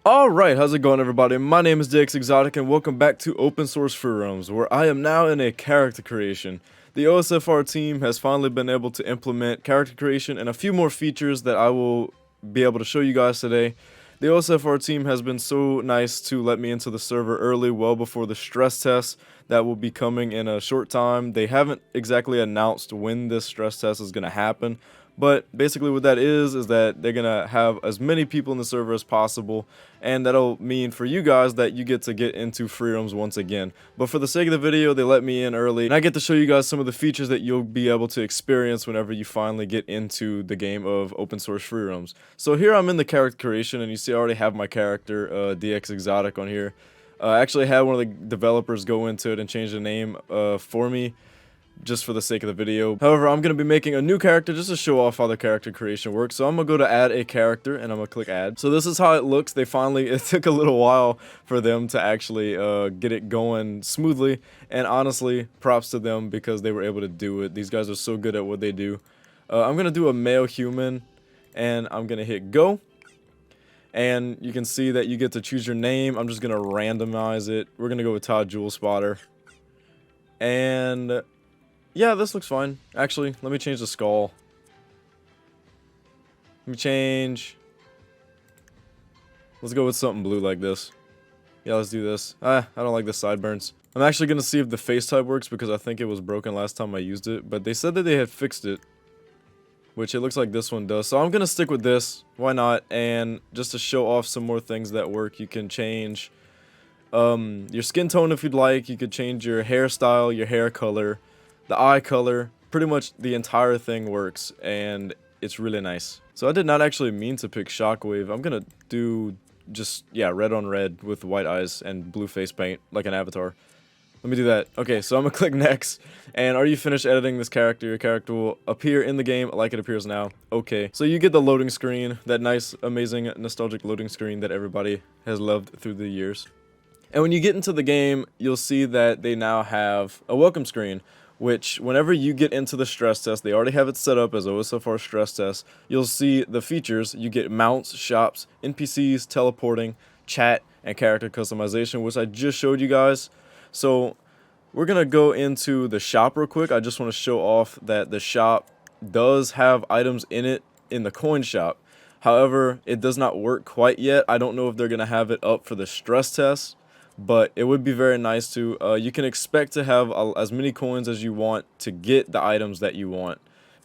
Alright, how's it going everybody? My name is DXExotic and welcome back to Open Source Freerealms, where I am now in a character creation. The OSFR team has finally been able to implement character creation and a few more features that I will be able to show you guys today. The OSFR team has been so nice to let me into the server early, well before the stress test that will be coming in a short time. They haven't exactly announced when this stress test is going to happen, but basically what that is that they're going to have as many people in the server as possible, and that'll mean for you guys that you get to get into freerealms once again. But for the sake of the video, they let me in early, and I get to show you guys some of the features that you'll be able to experience whenever you finally get into the game of open source freerealms. So here I'm in the character creation, and you see I already have my character, DXExotic, on here. I actually had one of the developers go into it and change the name for me, just for the sake of the video. However, I'm going to be making a new character just to show off how the character creation works. So I'm going to go to add a character and I'm going to click add. So this is how it looks. It took a little while for them to actually get it going smoothly. And honestly, props to them because they were able to do it. These guys are so good at what they do. I'm going to do a male human and I'm going to hit go. And you can see that you get to choose your name. I'm just going to randomize it. We're going to go with Todd Jewel Spotter. And yeah, this looks fine. Actually, let me change the skull. Let's go with something blue like this. Yeah, let's do this. I don't like the sideburns. I'm actually going to see if the face type works because I think it was broken last time I used it. But they said that they had fixed it, which it looks like this one does. So I'm going to stick with this. Why not? And just to show off some more things that work, you can change your skin tone if you'd like. You could change your hairstyle, your hair color, the eye color. Pretty much the entire thing works, and it's really nice. So I did not actually mean to pick Shockwave. I'm gonna do just, yeah, red on red with white eyes and blue face paint, like an avatar. Let me do that. Okay, so I'm gonna click next, and are you finished editing this character? Your character will appear in the game like it appears now. Okay, so you get the loading screen, that nice, amazing, nostalgic loading screen that everybody has loved through the years. And when you get into the game, you'll see that they now have a welcome screen, which whenever you get into the stress test, they already have it set up as OSFR Stress Test. You'll see the features. You get mounts, shops, NPCs, teleporting, chat, and character customization, which I just showed you guys. So we're going to go into the shop real quick. I just want to show off that the shop does have items in it in the coin shop. However, it does not work quite yet. I don't know if they're going to have it up for the stress test, but it would be very nice to. You can expect to have as many coins as you want to get the items that you want,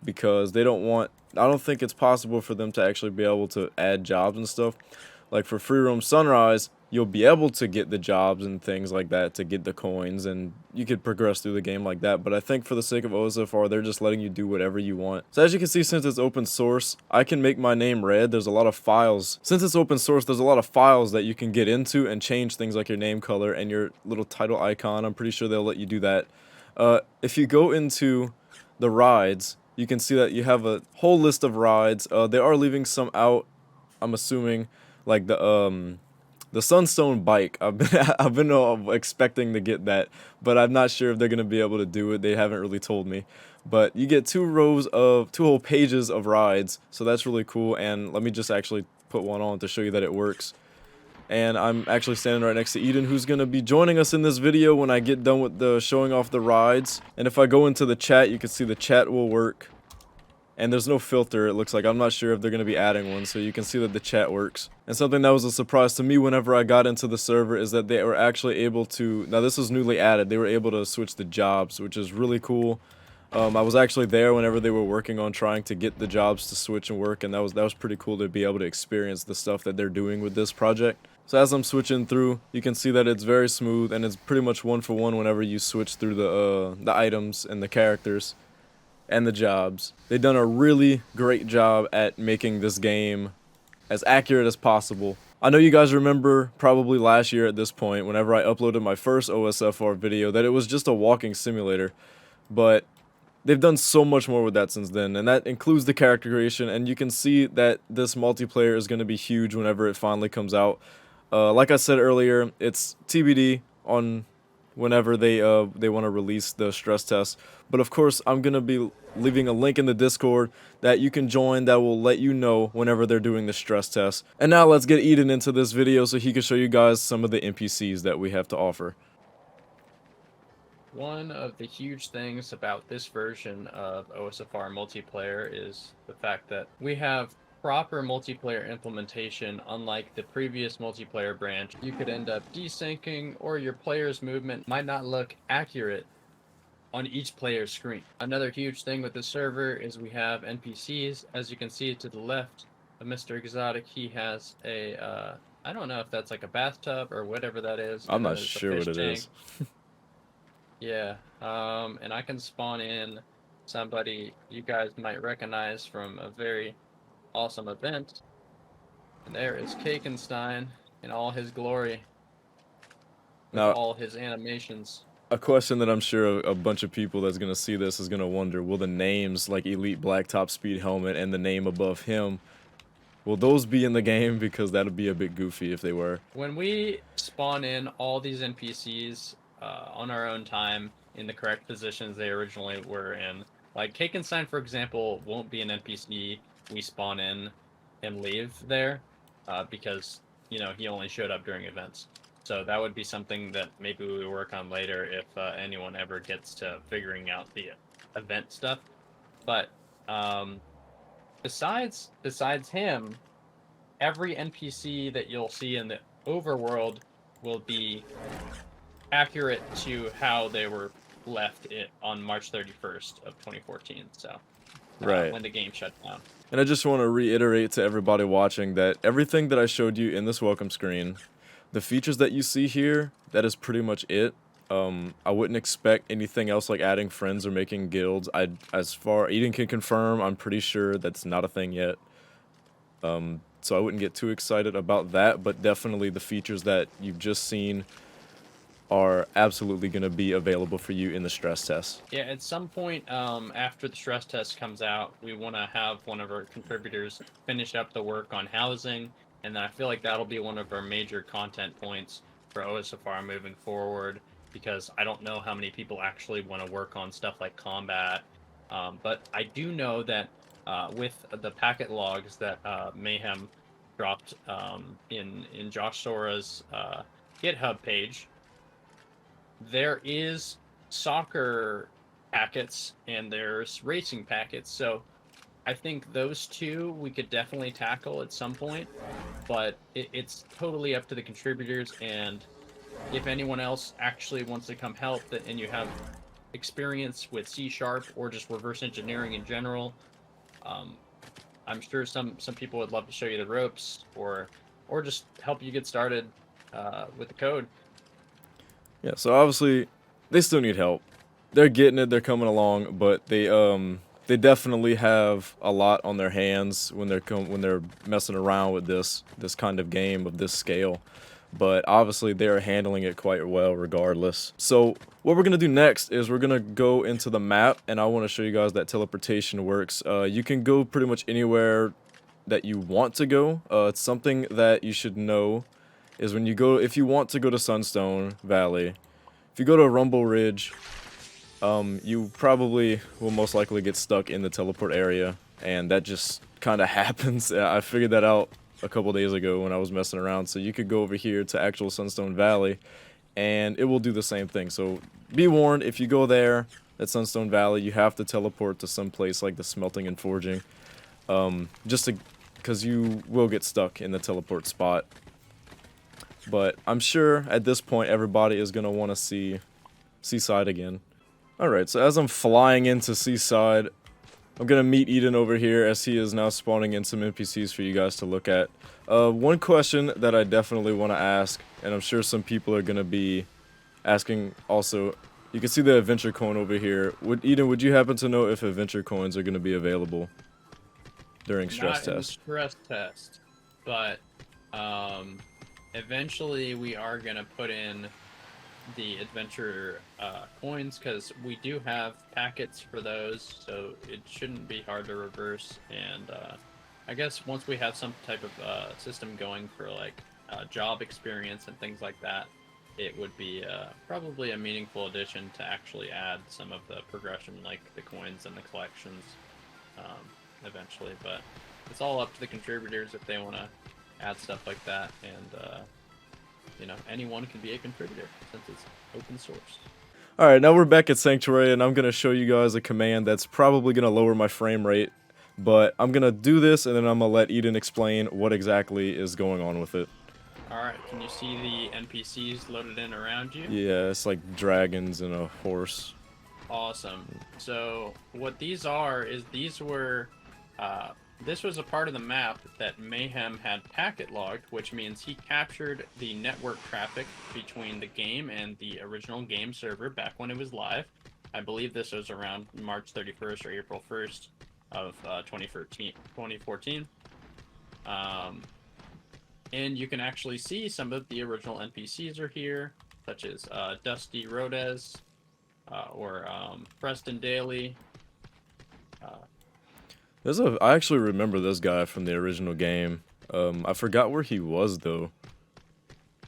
because they don't want, I don't think it's possible for them to actually be able to add jobs and stuff. Like for Freeroam Sunrise, you'll be able to get the jobs and things like that to get the coins, and you could progress through the game like that. But I think for the sake of OSFR, they're just letting you do whatever you want. So as you can see, since it's open source, I can make my name red. There's a lot of files. Since it's open source, there's a lot of files that you can get into and change things like your name color and your little title icon. I'm pretty sure they'll let you do that. If you go into the rides, you can see that you have a whole list of rides. They are leaving some out, I'm assuming, like the Sunstone bike. I've been expecting to get that, but I'm not sure if they're gonna be able to do it. They haven't really told me. But you get two whole pages of rides, so that's really cool. And let me just actually put one on to show you that it works. And I'm actually standing right next to Eden, who's gonna be joining us in this video when I get done with the showing off the rides. And if I go into the chat, you can see the chat will work. And there's no filter, it looks like. I'm not sure if they're going to be adding one, so you can see that the chat works. And something that was a surprise to me whenever I got into the server is that they were actually able to, now this was newly added, they were able to switch the jobs, which is really cool. I was actually there whenever they were working on trying to get the jobs to switch and work, and that was pretty cool to be able to experience the stuff that they're doing with this project. So as I'm switching through, you can see that it's very smooth, and it's pretty much one for one whenever you switch through the items and the characters and the jobs. They've done a really great job at making this game as accurate as possible. I know you guys remember probably last year at this point, whenever I uploaded my first OSFR video, that it was just a walking simulator, but they've done so much more with that since then, and that includes the character creation, and you can see that this multiplayer is going to be huge whenever it finally comes out. Like I said earlier, it's TBD on whenever they want to release the stress test. But of course, I'm gonna be leaving a link in the Discord that you can join that will let you know whenever they're doing the stress test. And now let's get Eden into this video so he can show you guys some of the NPCs that we have to offer. One of the huge things about this version of OSFR multiplayer is the fact that we have proper multiplayer implementation. Unlike the previous multiplayer branch, you could end up desyncing, or your player's movement might not look accurate on each player's screen. Another huge thing with the server is we have NPCs. As you can see to the left of Mr. Exotic, he has a I don't know if that's like a bathtub or whatever that is, I'm and then not there's a sure fish what it tank. is. Yeah, and I can spawn in somebody you guys might recognize from a very awesome event. And there is Kakenstein in all his glory with Now, all his animations. a question that I'm sure a bunch of people that's gonna see this is gonna wonder: will the names like Elite Blacktop Speed Helmet and the name above him, will those be in the game? Because that'd be a bit goofy if they were. When we spawn in all these NPCs on our own time in the correct positions they originally were in, like Kakenstein, for example, won't be an NPC we spawn in and leave there because, you know, he only showed up during events. So that would be something that maybe we work on later if anyone ever gets to figuring out the event stuff. But besides him, every NPC that you'll see in the overworld will be accurate to how they were left on March 31st of 2014. So Right. when the game shut down. And I just want to reiterate to everybody watching that everything that I showed you in this welcome screen, the features that you see here, that is pretty much it. I wouldn't expect anything else like adding friends or making guilds. As far Eden can confirm, I'm pretty sure that's not a thing yet. So I wouldn't get too excited about that, but definitely the features that you've just seen are absolutely going to be available for you in the stress test. Yeah, at some point after the stress test comes out, we want to have one of our contributors finish up the work on housing, and I feel like that'll be one of our major content points for OSFR moving forward, because I don't know how many people actually want to work on stuff like combat, but I do know that with the packet logs that Mayhem dropped in Josh Sora's GitHub page, there is soccer packets and there's racing packets. So I think those two we could definitely tackle at some point, but it's totally up to the contributors. And if anyone else actually wants to come help and you have experience with C# or just reverse engineering in general, I'm sure some people would love to show you the ropes or just help you get started with the code. Yeah, so obviously they still need help. They're getting it, they're coming along, but they definitely have a lot on their hands when they're messing around with this kind of game of this scale. But obviously they are handling it quite well regardless. So what we're gonna do next is we're gonna go into the map, and I want to show you guys that teleportation works. You can go pretty much anywhere that you want to go. It's something that you should know is when you go, if you want to go to Sunstone Valley, if you go to Rumble Ridge, you probably will most likely get stuck in the teleport area, and that just kind of happens. I figured that out a couple days ago when I was messing around. So you could go over here to actual Sunstone Valley, and it will do the same thing. So be warned, if you go there at Sunstone Valley, you have to teleport to some place like the Smelting and Forging, because you will get stuck in the teleport spot. But I'm sure at this point everybody is going to want to see Seaside again. Alright, so as I'm flying into Seaside, I'm going to meet Eden over here as he is now spawning in some NPCs for you guys to look at. One question that I definitely want to ask, and I'm sure some people are going to be asking also, you can see the adventure coin over here. Eden, would you happen to know if adventure coins are going to be available during stress Not in test? stress test, but eventually we are going to put in the adventure coins, because we do have packets for those, so it shouldn't be hard to reverse. And I guess once we have some type of system going for like job experience and things like that, it would be probably a meaningful addition to actually add some of the progression, like the coins and the collections, eventually. But it's all up to the contributors if they want to add stuff like that, and you know, anyone can be a contributor since it's open source. Alright, now we're back at Sanctuary, and I'm going to show you guys a command that's probably going to lower my frame rate. But I'm going to do this, and then I'm going to let Eden explain what exactly is going on with it. Alright, can you see the NPCs loaded in around you? Yeah, it's like dragons and a horse. Awesome. So what these are is these were this was a part of the map that Mayhem had packet logged, which means he captured the network traffic between the game and the original game server back when it was live. I believe this was around March 31st or April 1st of 2014. And you can actually see some of the original NPCs are here, such as Dusty Rhodes, or Preston Daly. I actually remember this guy from the original game. I forgot where he was though.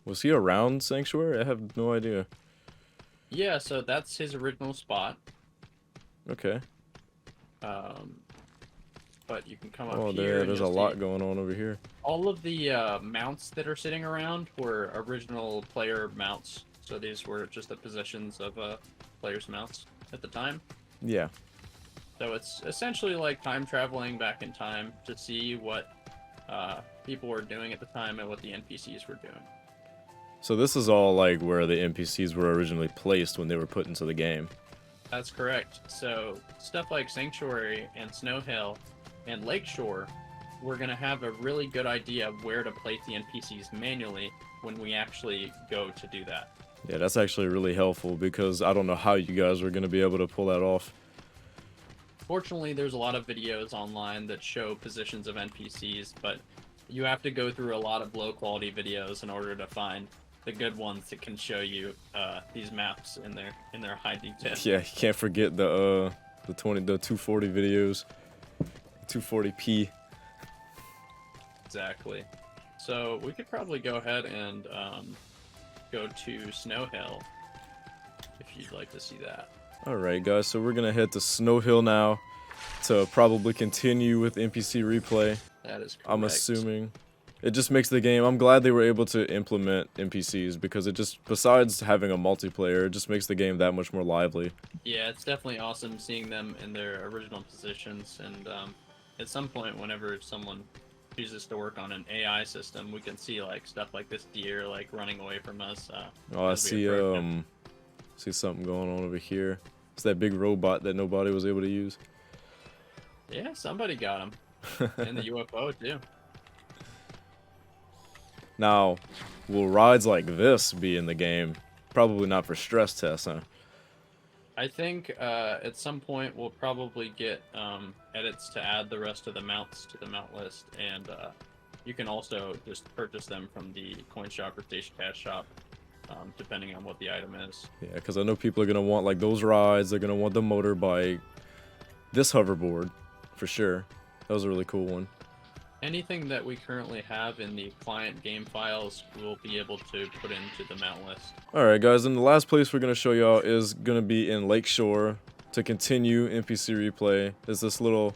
Was he around Sanctuary? I have no idea. Yeah, so that's his original spot. Okay. But you can come up Oh, here. there's a lot going on over here. All of the mounts that are sitting around were original player mounts. So these were just the positions of players' mounts at the time. Yeah. So it's essentially like time traveling back in time to see what people were doing at the time and what the NPCs were doing. So this is all like where the NPCs were originally placed when they were put into the game. That's correct. So stuff like Sanctuary and Snow Hill and Lakeshore, we're going to have a really good idea of where to place the NPCs manually when we actually go to do that. Yeah, that's actually really helpful because I don't know how you guys were going to be able to pull that off. Fortunately, there's a lot of videos online that show positions of NPCs, but you have to go through a lot of low-quality videos in order to find the good ones that can show you these maps in their high detail. Yeah, you can't forget the 240 videos, 240p. Exactly. So we could probably go ahead and go to Snow Hill if you'd like to see that. Alright guys, so we're gonna head to Snow Hill now to probably continue with NPC replay. That is correct. I'm assuming. It just makes the game, I'm glad they were able to implement NPCs because it just, besides having a multiplayer, it just makes the game that much more lively. Yeah, it's definitely awesome seeing them in their original positions, and at some point whenever someone chooses to work on an AI system, we can see like stuff like this deer like running away from us. Oh, I see see something going on over here. It's that big robot that nobody was able to use. Yeah, somebody got him. And the UFO too. Now, will rides like this be in the game? Probably not for stress tests, huh? I think at some point we'll probably get edits to add the rest of the mounts to the mount list, and you can also just purchase them from the coin shop or station cash shop, depending on what the item is. Yeah, because I know people are going to want like those rides, they're going to want the motorbike, this hoverboard, for sure. That was a really cool one. Anything that we currently have in the client game files, we'll be able to put into the mount list. Alright guys, and the last place we're going to show y'all is going to be in Lakeshore to continue NPC replay. There's this little,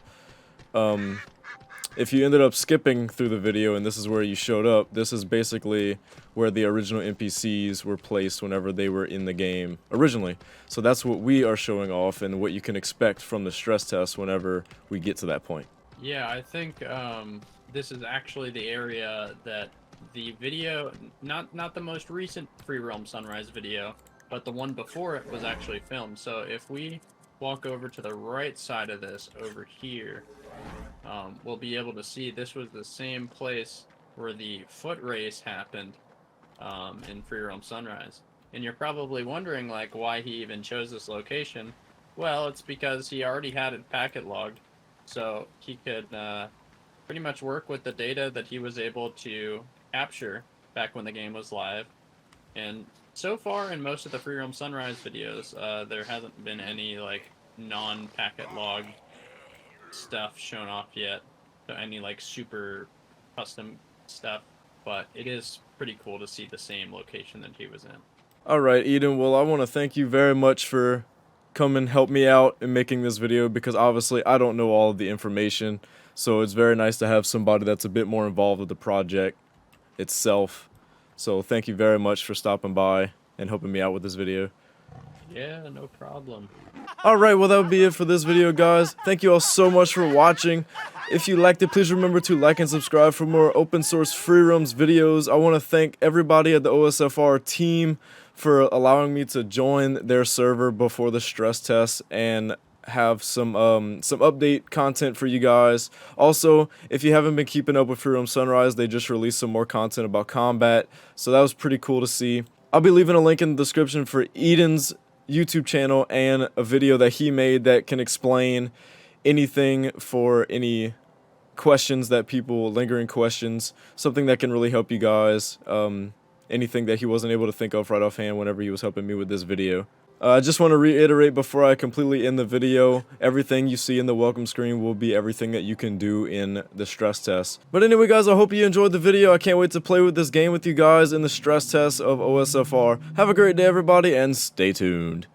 if you ended up skipping through the video and this is where you showed up, this is basically where the original NPCs were placed whenever they were in the game originally. So that's what we are showing off and what you can expect from the stress test whenever we get to that point. Yeah, I think this is actually the area that the video, not the most recent Free Realm Sunrise video, but the one before it was actually filmed. So if we walk over to the right side of this over here, we'll be able to see this was the same place where the foot race happened in Free Realm Sunrise. And you're probably wondering like why he even chose this location. Well, it's because he already had it packet logged, so he could pretty much work with the data that he was able to capture back when the game was live. And so far in most of the Free Realm Sunrise videos, there hasn't been any like non-packet log stuff shown off yet. So any like super custom stuff, but it is pretty cool to see the same location that he was in. Alright, Eden, well, I want to thank you very much for coming help me out in making this video, because obviously I don't know all of the information, so it's very nice to have somebody that's a bit more involved with the project itself. So thank you very much for stopping by and helping me out with this video. Yeah, no problem. Alright, well that would be it for this video, guys. Thank you all so much for watching. If you liked it, please remember to like and subscribe for more open source free roams videos. I want to thank everybody at the OSFR team for allowing me to join their server before the stress test and have some update content for you guys. Also, if you haven't been keeping up with Free Roam Sunrise, they just released some more content about combat, so that was pretty cool to see. I'll be leaving a link in the description for Eden's YouTube channel and a video that he made that can explain anything for any questions that people, lingering questions, something that can really help you guys, anything that he wasn't able to think of right offhand whenever he was helping me with this video. I just want to reiterate before I completely end the video, everything you see in the welcome screen will be everything that you can do in the stress test. But anyway guys, I hope you enjoyed the video. I can't wait to play with this game with you guys in the stress test of OSFR. Have a great day everybody, and stay tuned.